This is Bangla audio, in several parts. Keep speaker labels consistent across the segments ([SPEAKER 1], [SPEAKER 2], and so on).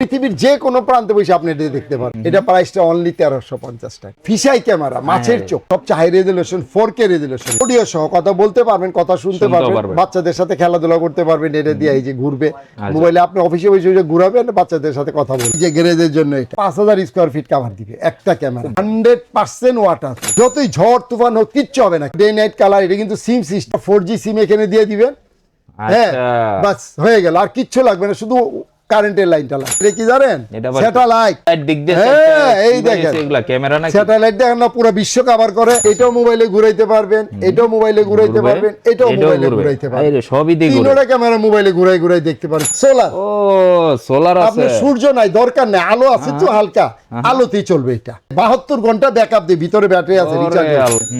[SPEAKER 1] পৃথিবীর যে কোনো প্রান্তে বসে আপনি এটা দেখতে পারেন। এটা প্রাইসটা অনলি 1350 টাকা। ফিশাই ক্যামেরা, মাছের চোখ, সবচেয়ে high resolution 4K resolution, audio সহ, কথা বলতে পারবেন, কথা শুনতে পারবেন, বাচ্চাদের সাথে খেলাধুলা করতে পারবেন। এটা দিয়ে এই যে ঘুরবে মোবাইলে, আপনি অফিসে বসে ঘুরাবেন, বাচ্চাদের সাথে কথা বলবেন। যে গ্যারেজের জন্য এটা 5000 স্কয়ার ফিট কভার দিবে একটা ক্যামেরা, 100% ওয়াটার। যতই ঝড় তুফান হোক কিচ্ছু হবে না। Day night colour. এটা কিন্তু সিম সিস্টেম, 4G সিম এখানে দিয়ে দিবেন। হ্যাঁ, বাস হয়ে গেল, আর কিচ্ছু লাগবে না, শুধু কারেন্টের লাইনটা লাগবে। এটা কি জানেন? স্যাটেলাইট। এই দেখেন এগুলা ক্যামেরা না, স্যাটেলাইট দেখেন না, পুরো বিশ্ব কভার করে। এটাও মোবাইলে ঘুরাইতে পারবেন, এটাও মোবাইলে ঘুরাইতে পারবেন, এটাও মোবাইলে ঘুরাইতে পারবেন। আরে সবই দিয়ে তিনটা ক্যামেরা মোবাইলে ঘুরাই ঘুরাই দেখতে পারেন। সোলার, সোলার আছে, আপনার সূর্য নাই, দরকার নাই, আলো আছে তো হালকা, আলোতেই চলবে। এটা 72 ঘন্টা ব্যাকআপ দিয়ে, ভিতরে ব্যাটারি আছে, রিচার্জ।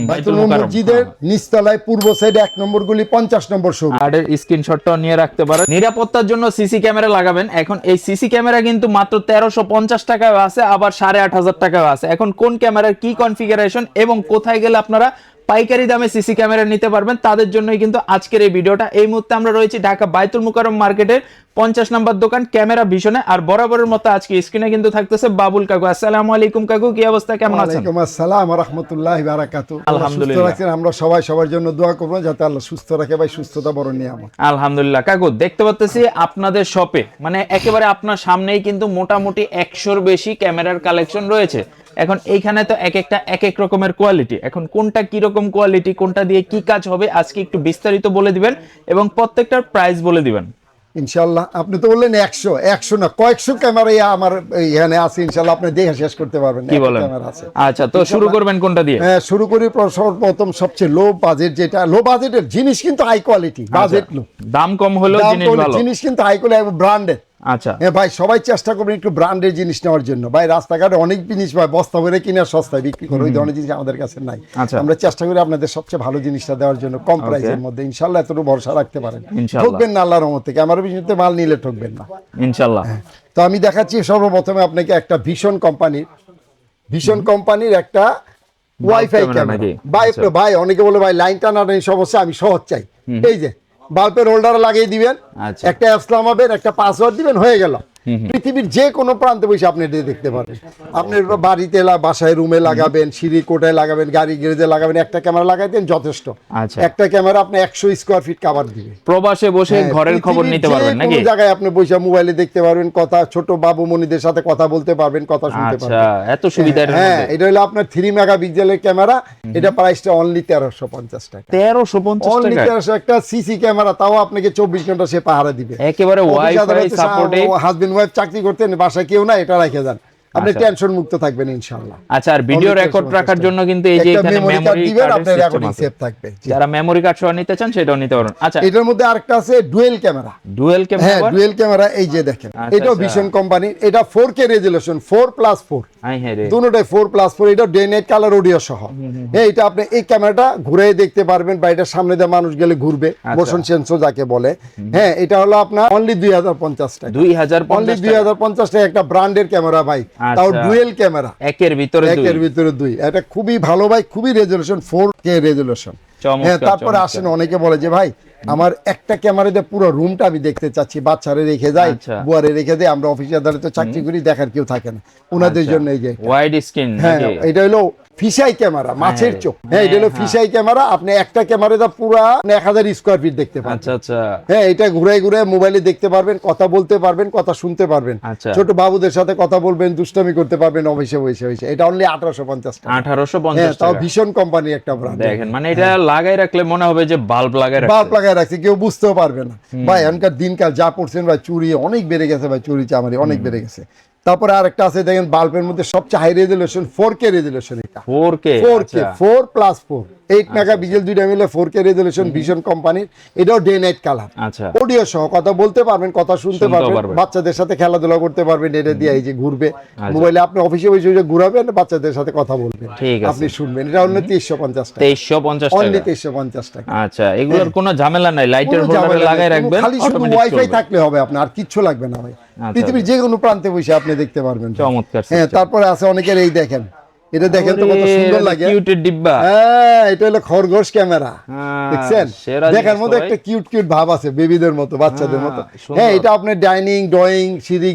[SPEAKER 1] বাইতুল মসজিদের নিচতলায় পূর্ব সাইডে 1 নম্বর গলি 50 নম্বর শোরুম।
[SPEAKER 2] আর স্ক্রিনশটটাও নিয়ে রাখতে পারেন। নিরাপত্তার জন্য সিসি ক্যামেরা লাগাবেন। এখন এই সিসি ক্যামেরা কিন্তু মাত্র 1350 টাকায় আছে, আবার 8500 টাকায় আছে। এখন কোন ক্যামেরার কি কনফিগারেশন এবং কোথায় গেলে আপনারা পাইকারি দামে সিসি ক্যামেরা নিতে পারবেন, তাদের জন্যই কিন্তু আজকের এই ভিডিওটা। এই মুহূর্তে আমরা রয়েছি ঢাকা বাইতুল মুকাররম মার্কেটের 50 নম্বর দোকান ক্যামেরা ভিশনে। আর বরাবরের মতো আজকে স্ক্রিনে কিন্তু থাকতেছে বাবুল কাকু। আসসালামু আলাইকুম কাকু, কি অবস্থা, কেমন আছেন?
[SPEAKER 1] ওয়ালাইকুম আসসালাম ওয়া রাহমাতুল্লাহি ওয়া বারাকাতুহু।
[SPEAKER 2] আলহামদুলিল্লাহ,
[SPEAKER 1] আমরা সবাই সবার জন্য দোয়া করব যাতে আল্লাহ সুস্থ রাখে। ভাই সুস্থতা বড় নিয়ামত।
[SPEAKER 2] আলহামদুলিল্লাহ। কাকু, দেখতে পাচ্ছি আপনাদের শপে মানে একেবারে আপনার সামনেই কিন্তু মোটামুটি 100-র বেশি ক্যামেরার কালেকশন রয়েছে। এখন এইখানে তো এক একটা এক এক রকমের কোয়ালিটি। এখন কোনটা কি রকম কোয়ালিটি, কোনটা দিয়ে কি কাজ হবে, আজকে একটু বিস্তারিত বলে দিবেন এবং প্রত্যেকটার প্রাইস বলে দিবেন
[SPEAKER 1] ইনশাআল্লাহ। আপনি তো বললেন 100 না, কয়েকশো ক্যামেরা আমার এখানে আছে। ইনশাআল্লাহ আপনি দেখে শেষ করতে পারবেন।
[SPEAKER 2] কি বলেন? আচ্ছা, তো শুরু করবেন কোনটা দিয়ে?
[SPEAKER 1] হ্যাঁ, শুরু করি সর্বপ্রথম সবচেয়ে লো বাজেট, যেটা লো বাজেটের জিনিস কিন্তু হাই কোয়ালিটি, বাজেট লো,
[SPEAKER 2] দাম কম হলেও জিনিস ভালো,
[SPEAKER 1] জিনিস কিন্তু হাই কোয়ালিটি, ব্র্যান্ডেড।
[SPEAKER 2] আচ্ছা
[SPEAKER 1] হ্যাঁ ভাই, সবাই চেষ্টা করবেন একটু ব্র্যান্ডের জিনিস নেওয়ার জন্য। ভাই রাস্তাঘাটে অনেক জিনিস ভাই বস্তা ভরে কিনে সস্তায় বিক্রি করে, ওই ধরনের জিনিস আমাদের কাছে নাই। আমরা চেষ্টা করি আপনাদের সবচেয়ে ভালো জিনিসটা দেওয়ার জন্য, কম প্রাইসের মধ্যে। ইনশাআল্লাহ এতটুকু ভরসা রাখতে পারেন, ঠকবেন না আল্লাহর রহমত থেকে। আমার বিশেষত মাল নিলে ঠকবেন না
[SPEAKER 2] ইনশাআল্লাহ।
[SPEAKER 1] তো আমি দেখাচ্ছি সর্বপ্রথমে আপনাকে একটা ভিশন কোম্পানির একটা ওয়াইফাই ক্যামেরা। ভাই অনেকে বলে ভাই লাইন টানা নেই সমস্যা, আমি সহজ চাই। এই যে বাল্বের হোল্ডার লাগিয়ে দিবেন, একটা অ্যাপস নামাবেন, একটা পাসওয়ার্ড দিবেন, হয়ে গেল। পৃথিবীর যে কোনো প্রান্তে বসে আপনি এটা দেখতে পারবেন। আপনার বাড়িতে, বাসায়, রুমে লাগাবেন, সিঁড়ি কোটায় লাগাবেন, গাড়ি গ্যারেজে লাগাবেন, একটা ক্যামেরা লাগাই দেন যথেষ্ট। একটা ক্যামেরা আপনি 100 স্কয়ার ফিট কভার দিবে।
[SPEAKER 2] প্রবাসে বসে ঘরের খবর নিতে পারবেন নাকি?
[SPEAKER 1] কোন জায়গায় আপনি বসে মোবাইলে দেখতে পারবেন, কথা, ছোট বাবু মনিদের সাথে কথা বলতে পারবেন, কথা শুনতে পারবেন।
[SPEAKER 2] আচ্ছা, এত সুবিধা।
[SPEAKER 1] হ্যাঁ, এটা হলো আপনার 3 মেগাপিক্সেলের ক্যামেরা। এটা প্রাইসটা অনলি 1350 টাকা।
[SPEAKER 2] 1350 টাকা,
[SPEAKER 1] 1350 একটা সিসি ক্যামেরা, তাও আপনাকে 24 ঘন্টা সে পাহারা দিবে।
[SPEAKER 2] একেবারে ওয়াইফাই সাপোর্টে।
[SPEAKER 1] হাজবেন্ড ওয়াইফ চাকরি করতেন, বাসায় কেউ না, এটা রেখে যান, আপনি টেনশন মুক্ত থাকবেন ইনশাআল্লাহ।
[SPEAKER 2] আচ্ছা, আর ভিডিও রেকর্ড রাখার জন্য কিন্তু এই যে এখানে মেমরি কার্ড
[SPEAKER 1] দিবেন, আপনার রেকর্ডিং সেভ থাকবে।
[SPEAKER 2] যারা মেমরি কার্ড সহ নিতে চান সেটাও নিতে পারেন। আচ্ছা,
[SPEAKER 1] এটার মধ্যে আরেকটা আছে ডুয়েল ক্যামেরা। হ্যাঁ, ডুয়েল ক্যামেরা, এই যে দেখেন, এটাও ভিশন কোম্পানি। এটা 4K রেজলিউশন, 4+4, দুটোটাই 4+4। এটা ডে নাইট কালার অডিও সহ। এইটা আপনি এই ক্যামেরাটা ঘুরে দেখতে পারবেন, বা এটার সামনে দিয়ে মানুষ গেলে ঘুরবে, মোশন সেন্সর যাকে বলে। হ্যাঁ, এটা হলো আপনার অনলি 2050 টাকা। 2050 টাকা একটা ব্র্যান্ডের ক্যামেরা ভাই, তাও ডুয়েল ক্যামেরা, একের ভিতরে দুই। এটা খুবই ভালো ভাই, খুবই রেজলিউশন, 4K রেজলিউশন। হ্যাঁ, তারপরে আসেন অনেকে বলে যে ভাই আমার একটা ক্যামেরাতে পুরো রুমটা আমি দেখতে চাচ্ছি, বাচ্চারে রেখে যাই, বুয়ারে রেখে দেয়, আমরা অফিসে আদালতে চাকরি করি, দেখার কেউ থাকে না, ওনাদের জন্য এই যে
[SPEAKER 2] ওয়াইড স্ক্রিন।
[SPEAKER 1] হ্যাঁ, এটা হলো ফিশাই ক্যামেরা, মাছের চোখ। হ্যাঁ, এটা হলো ফিশাই ক্যামেরা। আপনি একটা ক্যামেরাতে পুরো 1000 স্কয়ার ফিট দেখতে পাবেন।
[SPEAKER 2] আচ্ছা।
[SPEAKER 1] হ্যাঁ, এটা ঘুরে ঘুরে মোবাইলে দেখতে পারবেন, কথা বলতে পারবেন, কথা শুনতে পারবেন, ছোট বাবুদের সাথে কথা বলবেন, দুষ্টামি করতে পারবেন অফিসে বসে। এটা অনলি 1850 টাকা।
[SPEAKER 2] 1850
[SPEAKER 1] টাকা, তাও ভীষণ কোম্পানি একটা ব্র্যান্ড।
[SPEAKER 2] দেখেন, মানে এটা লাগাই রাখলে মনে হবে যে বাল্ব লাগাই
[SPEAKER 1] রাখছে, কেউ বুঝতেও পারবে না। ভাই এখনকার দিনকাল যা পড়ছেন ভাই, চুরি অনেক বেড়ে গেছে ভাই, চুরি চামারি অনেক বেড়ে গেছে। তারপরে আরেকটা আছে দেখেন, বাল্বের মধ্যে সবচেয়ে হাই রেজলিউশন 4K রেজলিউশন। এটা 4K 4+4, 8 মেগাপিক্সেল, দুইটা মিলে 4K রেজলিউশন, ভিশন কোম্পানির। এটাও ডে নাইট কালার, অডিও সহ, কথা বলতে পারবেন, কথা শুনতে পারবেন, বাচ্চাদের সাথে খেলাধুলা করতে পারবেন। এটা দিয়ে এই যে ঘুরবে মোবাইলে, আপনি অফিসে বসে ঘুরাবেন, বাচ্চাদের সাথে কথা বলবেন, আপনি শুনবেন। এটা অনলি 2350 টাকা।
[SPEAKER 2] 2350 টাকা,
[SPEAKER 1] অনলি 2350 টাকা।
[SPEAKER 2] আচ্ছা, এগুলোর কোনো ঝামেলা নাই, লাইটের হোল্ডারে লাগাই রাখবেন,
[SPEAKER 1] খালি শুধু ওয়াইফাই থাকলে হবে, আপনার আর কিচ্ছু লাগবে না ভাই। পৃথিবীর যে কোনো প্রান্তে বসে আপনি দেখতে পারবেন।
[SPEAKER 2] চমৎকার।
[SPEAKER 1] হ্যাঁ, তারপরে আছে অনেকের এই দেখেন, এটা দেখেন তো কত সুন্দর লাগে,
[SPEAKER 2] কিউটের ডিব্বা।
[SPEAKER 1] হ্যাঁ এটা হলো খরগোশ ক্যামেরা, দেখছেন
[SPEAKER 2] সেরা
[SPEAKER 1] দেখার
[SPEAKER 2] জিনিস
[SPEAKER 1] মধ্যে
[SPEAKER 2] তো
[SPEAKER 1] একটা
[SPEAKER 2] ভাই।
[SPEAKER 1] কিউট কিউট ভাব আছে, বেবিদের মতো, বাচ্চাদের মতো।
[SPEAKER 2] সুন্দর।
[SPEAKER 1] হ্যাঁ এটা আপনি ডাইনিং, ড্রয়িং, সিঁড়ি,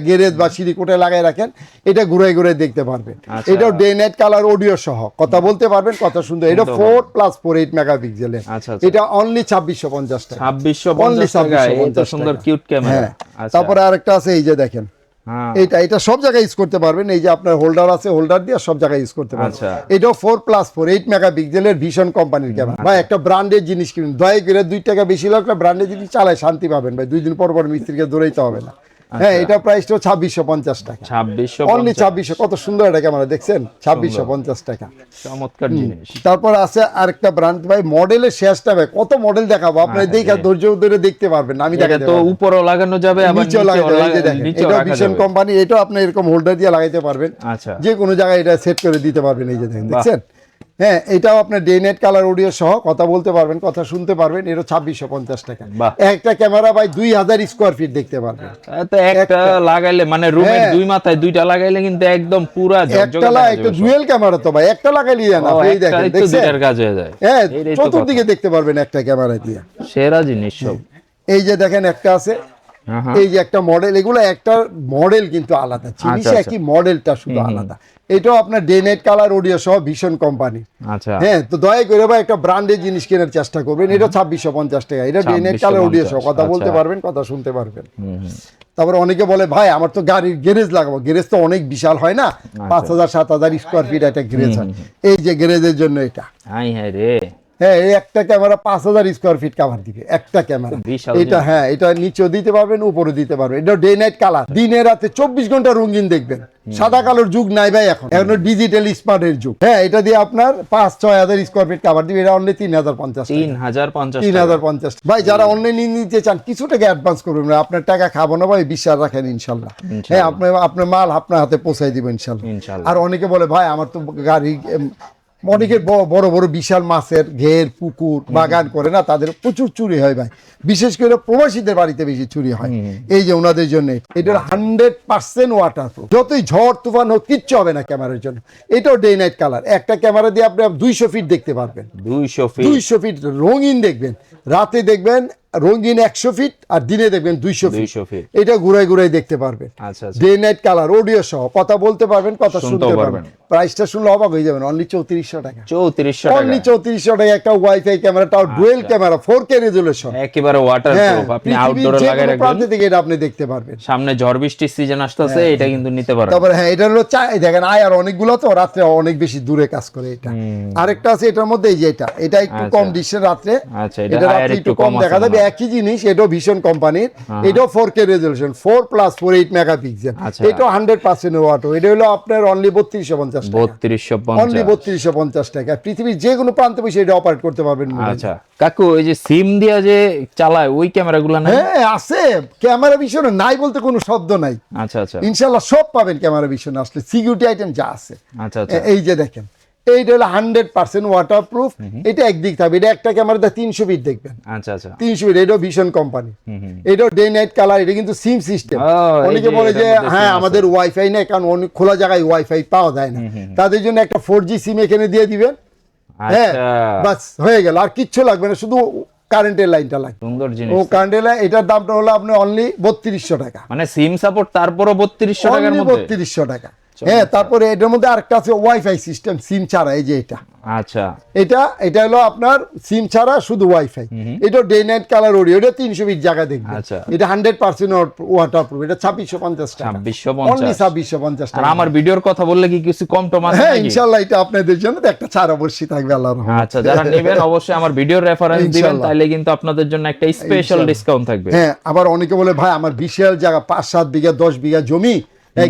[SPEAKER 1] গ্যারেজ বা সিঁড়ি কোটায় লাগাই রাখেন, এটা ঘুরে ঘুরে দেখতে পারবেন।
[SPEAKER 2] আচ্ছা।
[SPEAKER 1] এটাও ডে নাইট কালার অডিও সহ কথা বলতে পারবেন, কথা সুন্দর। এটা 4+4 8 মেগাপিক্সেলের,
[SPEAKER 2] আচ্ছা, আচ্ছা।
[SPEAKER 1] এটা অনলি 2650 টাকা।
[SPEAKER 2] 2650 টাকা এত সুন্দর কিউট ক্যামেরা।
[SPEAKER 1] হ্যাঁ তারপরে আরেকটা আছে, এই যে দেখেন,
[SPEAKER 2] হ্যাঁ
[SPEAKER 1] এটা সব জায়গায় ইউজ করতে পারবেন। এই যে আপনার হোল্ডার আছে, হোল্ডার দিয়ে সব জায়গায় ইউজ করতে পারবেন।
[SPEAKER 2] আচ্ছা।
[SPEAKER 1] এটাও 4+4 8 মেগাপিক্সেলের ভীষণ কোম্পানির ক্যামেরা। ভাই একটা ব্র্যান্ডের জিনিস কিনুন, দয়া করে 2 টাকা বেশি লাগলে ব্র্যান্ডের জিনিস চালায় শান্তি পাবেন ভাই, 2 দিন পর পর মিস্ত্রিকে দৌড়াইতে হবে না। হ্যাঁ এটা প্রাইসটা 2650 টাকা,
[SPEAKER 2] 2650
[SPEAKER 1] অনলি 2600। কত সুন্দর একটা ক্যামেরা দেখছেন, 2650 টাকা।
[SPEAKER 2] চমৎকার জিনিস।
[SPEAKER 1] তারপর আছে আরেকটা ব্র্যান্ড ভাই, মডেলের শেষটা ভাই, কত মডেল দেখাবো আপনারা, দেখে ধৈর্য ধরে দেখতে পারবেন না, আমি
[SPEAKER 2] এটা
[SPEAKER 1] দেখাতে
[SPEAKER 2] তো
[SPEAKER 1] পারবো।
[SPEAKER 2] উপরও লাগানো যাবে আবার
[SPEAKER 1] নিচেও লাগাতে পারবেন, এই যে দেখেন,
[SPEAKER 2] নিচেও
[SPEAKER 1] এটা
[SPEAKER 2] রাখা
[SPEAKER 1] ভীষণ
[SPEAKER 2] যাবে।
[SPEAKER 1] কোম্পানি, এটাও আপনি এরকম হোল্ডার দিয়ে লাগাইতে পারবেন,
[SPEAKER 2] আচ্ছা
[SPEAKER 1] যে কোনো জায়গায় এটা সেট করে দিতে পারবেন। এই যে দেখেন,
[SPEAKER 2] বাহ।
[SPEAKER 1] দেখছেন, হ্যাঁ এটাও আপনার ডে নাইট কালার অডিও সহ কথা বলতে পারবেন, কথা শুনতে পারবেন। এটা 2650 টাকা।
[SPEAKER 2] বাহ।
[SPEAKER 1] একটা ক্যামেরা ভাই 2000 স্কোয়ার ফিট দেখতে পারবেন।
[SPEAKER 2] তো একটা লাগাইলে মানে রুমের
[SPEAKER 1] হ্যাঁ।
[SPEAKER 2] দুই মাথায় দুইটা লাগাইলে কিন্তু একদম পুরা ঝকঝকে
[SPEAKER 1] একটা
[SPEAKER 2] দেখা যাবে
[SPEAKER 1] একটা
[SPEAKER 2] সব।
[SPEAKER 1] ডুয়েল ক্যামেরা তো ভাই, একটা লাগাইলেই না,
[SPEAKER 2] ও,
[SPEAKER 1] এই দেখেন,
[SPEAKER 2] একটাই তো
[SPEAKER 1] দেখছেন,
[SPEAKER 2] দুইটার কাজ হয়ে যায়।
[SPEAKER 1] হ্যাঁ
[SPEAKER 2] এইটাই তো
[SPEAKER 1] চতুর্দিকে দেখতে পারবেন একটা ক্যামেরা দিয়ে।
[SPEAKER 2] কথা। সেরা জিনিস সব।
[SPEAKER 1] এই যে দেখেন একটা আছে,
[SPEAKER 2] হ্যাঁ, হ্যাঁ।
[SPEAKER 1] এই যে একটা মডেল, এগুলো একটা মডেল কিন্তু আলাদা, জিনিস
[SPEAKER 2] আচ্ছা।
[SPEAKER 1] একই, মডেলটা শুধু আলাদা। এটাও আপনার ডে নাইট কালার অডিও সহ ভীষণ কোম্পানি।
[SPEAKER 2] আচ্ছা
[SPEAKER 1] হ্যাঁ তো দয়া করে ভাই একটা ব্র্যান্ডের জিনিস কেনার চেষ্টা করবেন। এটা 2650 টাকা, এটা ডে নাইট কালার অডিও সহ কথা বলতে
[SPEAKER 2] আচ্ছা।
[SPEAKER 1] পারবেন, কথা শুনতে পারবেন। তারপরে অনেকে বলে ভাই আমার তো গাড়ির গ্যারেজ লাগাবো, গ্যারেজ তো অনেক বিশাল হয় না, 5000 7000 স্কোয়ার ফিট একটা গ্যারেজ হয়। এই যে গ্যারেজের জন্য এটা,
[SPEAKER 2] হাই হাই রে,
[SPEAKER 1] হ্যাঁ এই একটা ক্যামেরা 5000 স্কোয়ার ফিট কাভার দিবে একটা ক্যামেরা।
[SPEAKER 2] বিশাল
[SPEAKER 1] এটা হ্যাঁ এটা নিচেও দিতে পারবেন, উপরে দিতে পারবেন। এটা ডে নাইট কালার, দিনে রাতে 24 ঘন্টা রঙিন দেখবেন। সাদা কালোর যুগ নাই ভাই এখন, এখন ডিজিটাল স্মার্টের যুগ। হ্যাঁ এটা দিয়ে আপনার 5-6 স্কোয়ার ফিট কাভার দিবে। এটা অনলি 3050
[SPEAKER 2] 3050
[SPEAKER 1] 3050। ভাই যারা অনলাইনে নিতে চান কিছু টাকা অ্যাডভান্স করবেন, আপনার টাকা খাবো না ভাই, বিশ্বাস রাখেন ইনশাল্লাহ। হ্যাঁ আপনার মাল আপনার হাতে পৌঁছাই দিব ইনশাল্লাহ। আর অনেকে বলে ভাই আমার তো গাড়ি, অনেকের বড় বড় বিশাল মাছের ঘের, পুকুর, বাগান করে না, তাদের প্রচুর চুরি হয় ভাই, বিশেষ করে প্রবাসীদের বাড়িতে বেশি চুরি হয়। এই যে ওনাদের জন্য এটার 100% ওয়াটার প্রুফ, যতই ঝড় তুফান হোক কিচ্ছু হবে না ক্যামেরার জন্য। এটাও ডে নাইট কালার, একটা ক্যামেরা দিয়ে আপনি 200 ফিট দেখতে পারবেন। 200 ফিট রঙিন দেখবেন, রাতে দেখবেন রঙিন 100 ফিট, আর দিনে দেখবেন 200 ফিট। এটা ঘুরাই ঘুরাই দেখতে পারবেন।
[SPEAKER 2] আচ্ছা
[SPEAKER 1] ডে নাইট কালার অডিও সহ কথা বলতে পারবেন, কথা শুনতে পারবেন। প্রাইসটা শুনলে অবাক হয়ে যাবেন, অনলি 3400 টাকা।
[SPEAKER 2] 3400 টাকা,
[SPEAKER 1] অনলি 3400 টাকা একটা ওয়াইফাই ক্যামেরা, তাও ডুয়েল ক্যামেরা, 4K রেজোলিউশন,
[SPEAKER 2] একেবারে ওয়াটারপ্রুফ। আপনি আউটডোরে লাগাই রাখবেন,
[SPEAKER 1] প্রান্ত থেকে এটা আপনি দেখতে পারবেন।
[SPEAKER 2] সামনে ঝড় বৃষ্টির সিজন আসতেছে, এটা কিন্তু নিতে পারবেন।
[SPEAKER 1] তারপরে হ্যাঁ এটা হলো দেখেন আয়ার অনেকগুলো তো রাত্রে অনেক বেশি দূরে কাজ করে। এটা আরেকটা আছে এটার মধ্যে, এই যে এটা একটু কম ডিশের রাত্রে,
[SPEAKER 2] আচ্ছা
[SPEAKER 1] এটা রাত্রে একটু কম দেখা যাবে, একই জিনিস। এটাও ভীষণ কোম্পানির, এটাও 4K রেজোলিউশন, 4+4 8 মেগাপিক্সেল। এটাও 100% ওয়াটার। এটা হলো আপনার অনলি 3250 টাকা,
[SPEAKER 2] 3250,
[SPEAKER 1] অনলি 3250 টাকা। পৃথিবীর যে কোনো প্রান্তে বসে এটা অপারেট করতে পারবেন।
[SPEAKER 2] আচ্ছা কাকু, এই যে সিম দিয়া যে চালায় ওই ক্যামেরাগুলো না?
[SPEAKER 1] হ্যাঁ আছে, ক্যামেরা ভিশনে নাই বলতে কোনো শব্দ নাই।
[SPEAKER 2] আচ্ছা আচ্ছা,
[SPEAKER 1] ইনশাআল্লাহ সব পাবেন ক্যামেরা ভিশনে আসলে, সিকিউরিটি আইটেম যা আছে।
[SPEAKER 2] আচ্ছা আচ্ছা,
[SPEAKER 1] এই যে দেখেন, এইটা হলো 100% ওয়াটারপ্রুফ। এটা একদিক থাকবে, এটা একটা ক্যামেরাতে 300 ফিট দেখবেন।
[SPEAKER 2] আচ্ছা আচ্ছা,
[SPEAKER 1] 300 ফিট। এটাও ভীষণ কোম্পানি, এটাও ডে নাইট কালার। এটা কিন্তু সিম সিস্টেম। অনেকে বলে যে হ্যাঁ আমাদের ওয়াইফাই নেই, কারণ অনেক খোলা জায়গায় ওয়াইফাই পাওয়া যায় না, তাদের জন্য একটা 4G সিম এখানে দিয়ে দিবেন। হ্যাঁ বাস হয়ে গেল, আর কিচ্ছু লাগবে না, শুধু কারেন্টের লাইনটা লাগবে।
[SPEAKER 2] সুন্দর জিনিস।
[SPEAKER 1] ও কারেন্টের লাইন, এটার দামটা হলো আপনি অনলি 3200 টাকা,
[SPEAKER 2] মানে সিম সাপোর্ট তারপরও 3200 টাকার মধ্যে।
[SPEAKER 1] 3200 টাকা। হ্যাঁ তারপরে এটার মধ্যে আরেকটা আছে ওয়াইফাই সিস্টেম, সিম ছাড়া। এই যে এটা,
[SPEAKER 2] আচ্ছা
[SPEAKER 1] এটা হলো আপনার সিম ছাড়া শুধু ওয়াইফাই। এটা ডে নাইট কালার অডিও, এটা 300 ফিট জায়গা দেখবেন।
[SPEAKER 2] আচ্ছা,
[SPEAKER 1] এটা 100% ওয়াটারপ্রুফ। এটা 2650 টাকা,
[SPEAKER 2] 2650,
[SPEAKER 1] অনলি 2650
[SPEAKER 2] আর
[SPEAKER 1] টাকা।
[SPEAKER 2] আমার ভিডিওর কথা বললে কি কিছু কম টম আছে
[SPEAKER 1] হ্যাঁ
[SPEAKER 2] নাকি?
[SPEAKER 1] ইনশাআল্লাহ এটা আপনাদের জন্য তো একটা ছাড় অবশ্যই থাকবে, আল্লাহর রহমতে।
[SPEAKER 2] আচ্ছা যারা নেবেন অবশ্যই আমার ভিডিওর রেফারেন্স দিবেন,
[SPEAKER 1] ইনশাআল্লাহ।
[SPEAKER 2] তাইলে কিন্তু আপনাদের জন্য একটা স্পেশাল ডিসকাউন্ট থাকবে।
[SPEAKER 1] হ্যাঁ আবার অনেকে বলে ভাই আমার বিশাল জায়গা, 5-7 বিঘা 10 বিঘা জমি,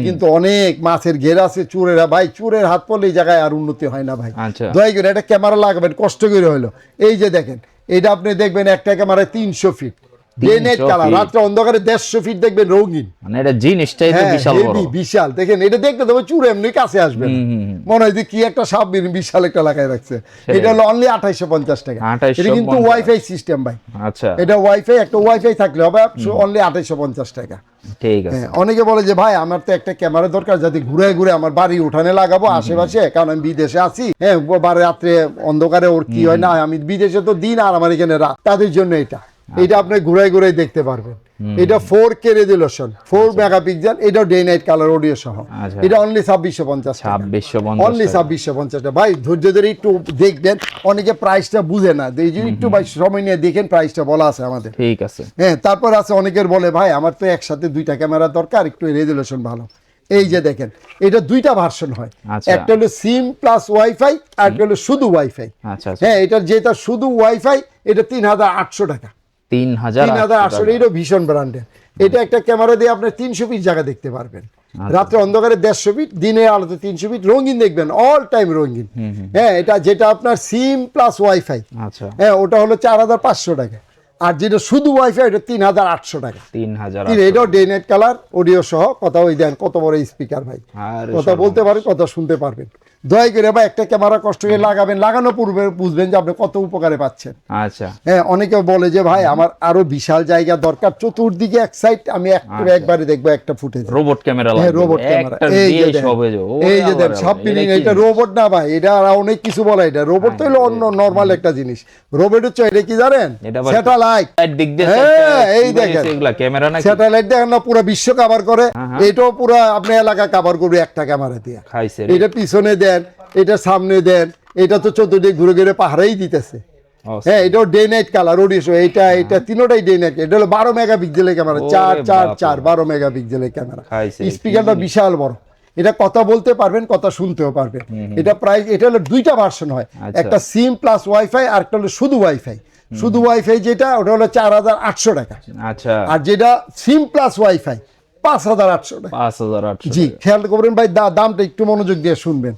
[SPEAKER 1] কিন্তু অনেক মাছের ঘের আছে, চোরেরা ভাই চোরের হাত পড়লে এই জায়গায় আর উন্নতি হয় না ভাই।
[SPEAKER 2] আচ্ছা
[SPEAKER 1] দয়া করে একটা ক্যামেরা লাগাবেন, কষ্ট করে হলো। এই যে দেখেন, এটা আপনি দেখবেন একটা ক্যামেরায় 300 ফিট, ডে নাইট কালার, রাত্রে অন্ধকারে 150 ফিট দেখবেন রঙিন,
[SPEAKER 2] মানে এটা জিনিসটাই তো বিশাল বড়,
[SPEAKER 1] হেভি বিশাল। দেখেন এটা দেখতে তবে চুর এমনি কাছে আসবে না, মনে হয় যে কি একটা সাপ বিশাল একটা লাগায় রাখছে। এটা হলো অনলি 2850 টাকা। এটা কিন্তু ওয়াইফাই সিস্টেম ভাই।
[SPEAKER 2] আচ্ছা,
[SPEAKER 1] এটা ওয়াইফাই, একটা ওয়াইফাই থাকলে হবে অনলি 2850 টাকা।
[SPEAKER 2] ঠিক আছে।
[SPEAKER 1] অনেকে বলে যে ভাই আমার তো একটা ক্যামেরা দরকার যাতে ঘুরে ঘুরে আমার বাড়ি উঠানে লাগাবো আশেপাশে, কারণ আমি বিদেশে আছি, হ্যাঁ রাত্রে অন্ধকারে ওর কি হয় না, আমি বিদেশে তো দিন আর আমার এখানে রাত, তাদের জন্য এটা আপনি ঘুরে ঘুরে দেখতে পারবেন। এটা 4K রেজুলেশন, 4 মেগাপিক্সেল, এটা ডে নাইট কালার অডিও সহ। এটা অনলি 2650, অনলি 2650 টাকা। ভাই ধৈর্য ধরে একটু দেখবেন, অনেকে প্রাইসটা বুঝে না, এই যে একটু ভাই সময় নিয়ে দেখেন, প্রাইসটা বলা আছে আমাদের,
[SPEAKER 2] ঠিক আছে।
[SPEAKER 1] হ্যাঁ, তারপর আছে অনেকের বলে ভাই আমার তো একসাথে 2টা ক্যামেরা দরকার, একটু রেজুলেশন ভালো। এই যে দেখেন এটা 2টা ভার্সন হয়, একটা হলো সিম প্লাস ওয়াইফাই, আর একটা হলো শুধু ওয়াইফাই। হ্যাঁ, এটা যেটা শুধু ওয়াইফাই এটা 3800 টাকা, 3800। এটা ভীষণ ব্র্যান্ডের। এটা একটা ক্যামেরা দিয়ে আপনি 300 ফিট জায়গা দেখতে পারবেন, রাত্রে অন্ধকারে 150 ফিট, দিনের আলোতে 300 ফিট, রঙিন দেখবেন, অল টাইম রঙিন। হ্যাঁ, এটা যেটা আপনার সিম প্লাস ওয়াইফাই, হ্যাঁ ওটা হলো 4500 টাকা, আর যেটা শুধু ওয়াইফাই এটা 3800 টাকা।
[SPEAKER 2] 3000।
[SPEAKER 1] এটাও ডে নাইট কালার অডিও সহ। কথা ওই দেন কত বড় স্পিকার ভাই, কথা বলতে পারেন, কথা শুনতে পারবেন। দয়া করে ভাই একটা ক্যামেরা কষ্ট করে লাগাবেন, লাগানো পূর্বে বুঝবেন যে আপনি কত উপকারে পাচ্ছেন।
[SPEAKER 2] আচ্ছা,
[SPEAKER 1] হ্যাঁ, অনেকে বলে যে ভাই আমার আরো বিশাল জায়গা দরকার, চতুর্দিকে এক সাইড আমি একবারে দেখবো একটা ফুটেজ,
[SPEAKER 2] রোবট ক্যামেরা লাগবে,
[SPEAKER 1] রোবট ক্যামেরা। এই যে দেন সব মিলিং, এটা রোবট না ভাই, এটা আর অনেক কিছু বলে, এটা রোবট তো হলো অন্য নরমাল একটা জিনিস। রোবট হচ্ছে এটা কি জানেন, স্যাটেলাইট। হ্যাঁ, এই দেখেন এগুলা ক্যামেরা না, স্যাটেলাইট দেখেন না, পুরো বিশ্ব কভার করে, এটাও পুরো আপনি এলাকা কভার করবে একটা ক্যামেরা দিয়ে। এটা পিছনে দেন, এটা সামনে দেন, এটা তো চতুর্দিকে ঘুরে ঘুরে পাহাড়েই দিতেছে। হ্যাঁ, এটাও ডে নাইট কালার অডিও, এটা তিনটাই ডে নাইট। এটা হলো 12 মেগাপিক্সেলের ক্যামেরা, 4 12 মেগাপিক্সেলের ক্যামেরা। স্পিকারটা বিশাল বড়, এটা কথা বলতে পারবেন, কথা শুনতেও পারবেন। এটা প্রাইস, এটা হলো 2টা ভার্সন হয়, একটা সিম প্লাস ওয়াইফাই, আর একটা হলো শুধু ওয়াইফাই। শুধু ওয়াইফাই যেটা ওটা হলো 4800 টাকা। আচ্ছা, আর যেটা সিম প্লাস ওয়াইফাই 5800 টাকা। 5800। জি, খেয়াল করবেন ভাই, দামটা একটু মনোযোগ দিয়ে শুনবেন,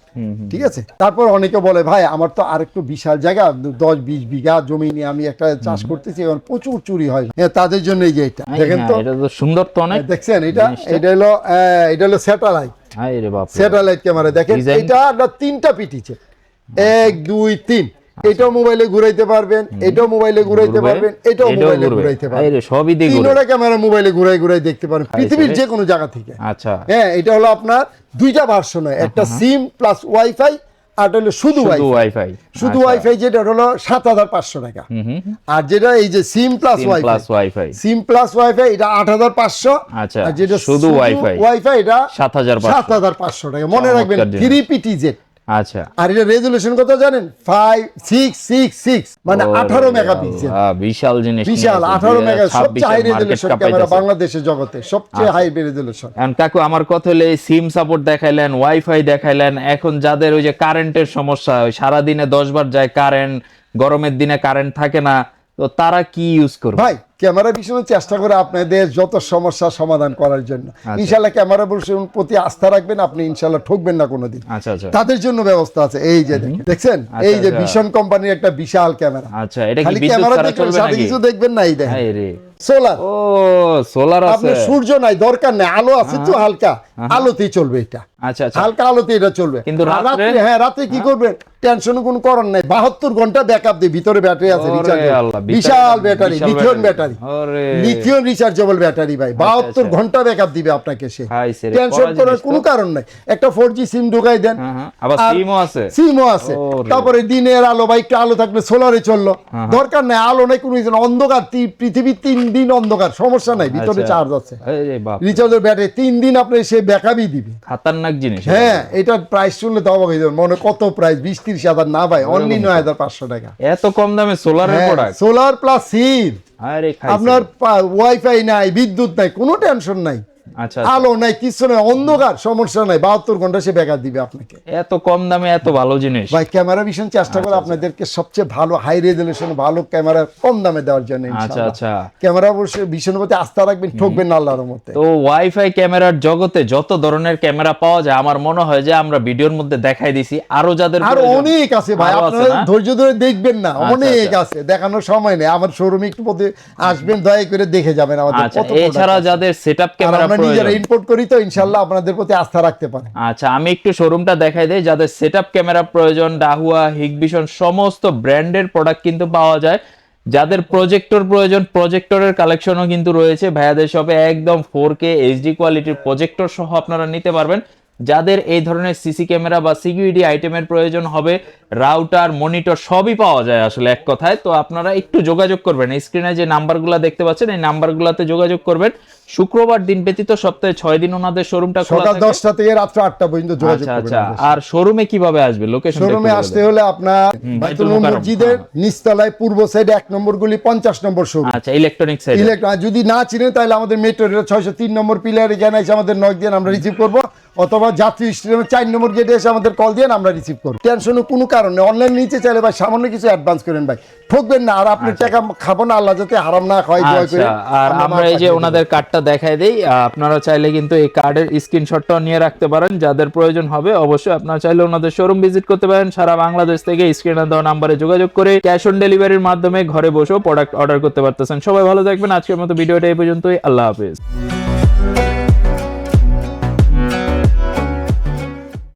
[SPEAKER 1] ঠিক আছে? তারপর অনেকে বলে ভাই আমার তো আরেকটু বিশাল জায়গা, 10-20 বিঘা জমি নিয়ে আমি একটা চাষ করতেছি, এখন প্রচুর চুরি হয়, তাদের জন্য এই যে এটা দেখেন তো, এটা তো সুন্দর তো অনেক, দেখছেন এটা হলো স্যাটেলাইট, স্যাটেলাইট ক্যামেরা। দেখেন এটা 3টা পিটিছে, 1 2 3। এটাও মোবাইলে ঘুরাইতে পারবেন, এটাও মোবাইলে ঘুরাইতে পারবেন, এটাও মোবাইলে ঘুরাইতে পারবেন, সবই দিয়ে তিনটা ক্যামেরা মোবাইলে ঘুরাই ঘুরাই দেখতে পারেন পৃথিবীর যে কোনো জায়গা থেকে। আচ্ছা, হ্যাঁ, এটা হলো আপনার 2টা ভার্সন হয়, একটা সিম প্লাস ওয়াইফাই, আর হলো শুধু ওয়াইফাই। শুধু ওয়াইফাই যেটা হলো 7500 টাকা, আর যেটা এই যে সিম প্লাস ওয়াইফাই, সিম প্লাস ওয়াইফাই এটা 8500। আচ্ছা, আর যেটা শুধু ওয়াইফাই এটা 7500 টাকা। মনে রাখবেন 3PTZ। আচ্ছা, আর এটা রেজুলেশন কত জানেন, 5666, মানে 18 মেগাপিক্সেল। বিশাল জিনিস, বিশাল 18 মেগা, সবচেয়ে হাই রেজুলেশন ক্যামেরা বাংলাদেশের জগতে, সবচেয়ে হাই রেজুলেশন। এখন কাকু আমার কথা হলো সিম সাপোর্ট দেখাইলেন, ওয়াইফাই দেখাইলেন, এখন যাদের ওই যে কারেন্টের সমস্যা, সারা দিনে 10 বার যায় কারেন্ট, গরমের দিনে কারেন্ট থাকে না, তো তারা কি ইউজ করবে? ভাই ক্যামেরা বিষয়ে চেষ্টা করে আপনাদের যত সমস্যা সমাধান করার জন্য। ইনশাআল্লাহ ক্যামেরা বিষয়ের প্রতি আস্থা রাখবেন, আপনি ইনশাআল্লাহ ঠকবেন না কোনোদিন। আচ্ছা আচ্ছা, তাদের জন্য ব্যবস্থা আছে। এই যে দেখছেন, এই যে ভিশন কোম্পানির একটা বিশাল ক্যামেরা। আচ্ছা, এটা কি বিদ্যুৎ ছাড়া চলবে নাকি? কিছু দেখবেন না, এই দেখেন, এই রে সোলার। ও, সোলার আছে, আপনার সূর্য নাই, দরকার নাই, আলো আছে তো হালকা, আলোতেই চলবে এটা। আচ্ছা আচ্ছা, হালকা আলোতে এটা চলবে। কিন্তু রাতে, হ্যাঁ রাতে কি করবেন, টেনশন কোনো করার নাই, 72 ঘন্টা ব্যাকআপ দিয়ে, ভিতরে ব্যাটারি আছে, রিচার্জ, বিশাল battery, lithium battery, lithium rechargeable battery ভাই, 72 ঘন্টা ব্যাকআপ দিবে আপনাকে। সে টেনশন করার কোনো কারণ নাই। একটা 4G সিম ঢুকাই দেন, আবার সিমও আছে। তারপরে দিনের আলো, ভাই একটু আলো থাকলে সোলারে চললো, দরকার নাই আলো নাই কোনো, অন্ধকার, পৃথিবী 3 দিন অন্ধকার, সমস্যা নাই, ভিতরে চার্জ আছে, রিচার্জের ব্যাটারি 3 দিন আপনি সে ব্যাকআপই দিবে। খাতারনাক জিনিস। হ্যাঁ, এটার প্রাইস শুনলে তো অবাক হয়ে যাবেন, মনে কত প্রাইস, 20-30 হাজার না ভাই, অনলি 9500 টাকা। এত কম দামে সোলারের প্রোডাক্ট, সোলার প্লাস সিম। আপনার ওয়াইফাই নাই, বিদ্যুৎ নাই, কোনো টেনশন নাই,
[SPEAKER 2] আচ্ছা
[SPEAKER 1] আলো নাই, কিছু নাই, অন্ধকার, সমস্যা নাই, 72 ঘন্টা সে ব্যাকআপ দিবে আপনাকে।
[SPEAKER 2] এত কম দামে এত ভালো জিনিস
[SPEAKER 1] ভাই ক্যামেরা ভিশন চেষ্টা করে আপনাদেরকে সবচেয়ে ভালো হাই রেজলিউশন ভালো ক্যামেরা কম দামে দেওয়ার জন্য
[SPEAKER 2] আচ্ছা
[SPEAKER 1] ইনশাআল্লাহ।
[SPEAKER 2] আচ্ছা
[SPEAKER 1] ক্যামেরা অবশ্যই ভীষণ প্রতি আস্থা রাখবেন, ঠকবেন না আল্লাহর মতে।
[SPEAKER 2] তো ওয়াইফাই ক্যামেরার জগতে যত ধরনের ক্যামেরা পাওয়া যায় আমার মনে হয় যে আমরা ভিডিওর মধ্যে দেখাই দিছি, আরো যাদের
[SPEAKER 1] আর
[SPEAKER 2] প্রয়োজন-
[SPEAKER 1] অনেক আছে ভাই,
[SPEAKER 2] আরো আছে
[SPEAKER 1] আপনারা
[SPEAKER 2] না?
[SPEAKER 1] ধৈর্য ধরে দেখবেন না,
[SPEAKER 2] আচ্ছা,
[SPEAKER 1] অনেক
[SPEAKER 2] আচ্ছা।
[SPEAKER 1] আছে, দেখানোর সময় নেই। আমার শোরুমে একটু পথে আসবেন, দয়া করে দেখে যাবেন আমাদের
[SPEAKER 2] আচ্ছা
[SPEAKER 1] কত product
[SPEAKER 2] এছাড়া
[SPEAKER 1] আছে।
[SPEAKER 2] যাদের সেটআপ
[SPEAKER 1] আর
[SPEAKER 2] ক্যামেরা
[SPEAKER 1] আমরা নিজেরা
[SPEAKER 2] প্রয়োজন
[SPEAKER 1] ইম্পোর্ট করি, তো ইনশাআল্লাহ আপনাদের প্রতি আস্থা রাখতে পারেন।
[SPEAKER 2] আচ্ছা আমি একটু শোরুমটা দেখাই দেই। যাদের সেটআপ ক্যামেরা প্রয়োজন, ডাহুয়া, হিগভিশন সমস্ত ব্র্যান্ডের প্রোডাক্ট কিন্তু পাওয়া যায়। যাদের প্রজেক্টর প্রয়োজন, প্রজেক্টরের কালেকশনও কিন্তু রয়েছে ভাইয়াদের শপে। একদম 4K এইচডি কোয়ালিটির প্রজেক্টর সহ আপনারা নিতে পারবেন। যাদের এই ধরনের সিসি ক্যামেরা বা সিকিউরিটি আইটেমের প্রয়োজন হবে, রাউটার, মনিটর সবই পাওয়া যায় আসলে এক কথায়। তো আপনারা একটু যোগাযোগ করবেন, স্ক্রিনে যে নাম্বারগুলো দেখতে পাচ্ছেন এই নাম্বারগুলোতে যোগাযোগ করবেন। শুক্রবার দিন ব্যতীত সপ্তাহে 6 দিন ওনাদের শোরুমটা খোলা
[SPEAKER 1] সকাল
[SPEAKER 2] থাকে।
[SPEAKER 1] 10টা থেকে রাত 8টা পর্যন্ত যোগাযোগ
[SPEAKER 2] আচ্ছা
[SPEAKER 1] করবেন
[SPEAKER 2] আচ্ছা।
[SPEAKER 1] আমাদের সাথে।
[SPEAKER 2] আর শোরুমে কিভাবে আসবে? লোকেশন
[SPEAKER 1] শোরুমে আসতে হলে আপনার বাইতুল মসজিদের নিচতলায় পূর্ব সাইডে 1 নম্বর গলি 50 নম্বর শোরুম।
[SPEAKER 2] আচ্ছা ইলেকট্রনিক সাইড।
[SPEAKER 1] যদি না চিনেন তাহলে আমাদের মেট্রো রেল 603 নম্বর পিলারে এখানে এসে আমাদের নক দিয়ে আমরা রিসিভ করব, অথবা যাত্রী স্টেশনের 4 নম্বর গেটে এসে আমাদের কল দিয়ে আমরা রিসিভ করব। টেনশনের কোনো কারণে অনলাইন নিতে চাইলে ভাই সামান্য কিছু অ্যাডভান্স করেন ভাই, ঠকবেন না। আর আপনি টাকা খাবো না, আল্লাহ যাতে হারাম না খাওয়াই দোয়া করে।
[SPEAKER 2] আচ্ছা আর আমরা এই যে ওনাদের কার্ডটা দেখাই দেই, আপনারা চাইলে কিন্তু এই কার্ডের স্ক্রিনশটটাও নিয়ে রাখতে পারেন। যাদের প্রয়োজন হবে অবশ্যই আপনারা চাইলে ওনাদের শোরুম ভিজিট করতে পারেন। সারা বাংলাদেশ থেকে স্ক্রিনে দেওয়া নাম্বারে যোগাযোগ করে ক্যাশ অন ডেলিভারির মাধ্যমে ঘরে বসেও প্রোডাক্ট অর্ডার করতে পারতেছেন। সবাই ভালো থাকবেন। আজকের মতো ভিডিওটা এই পর্যন্তই। আল্লাহ হাফেজ।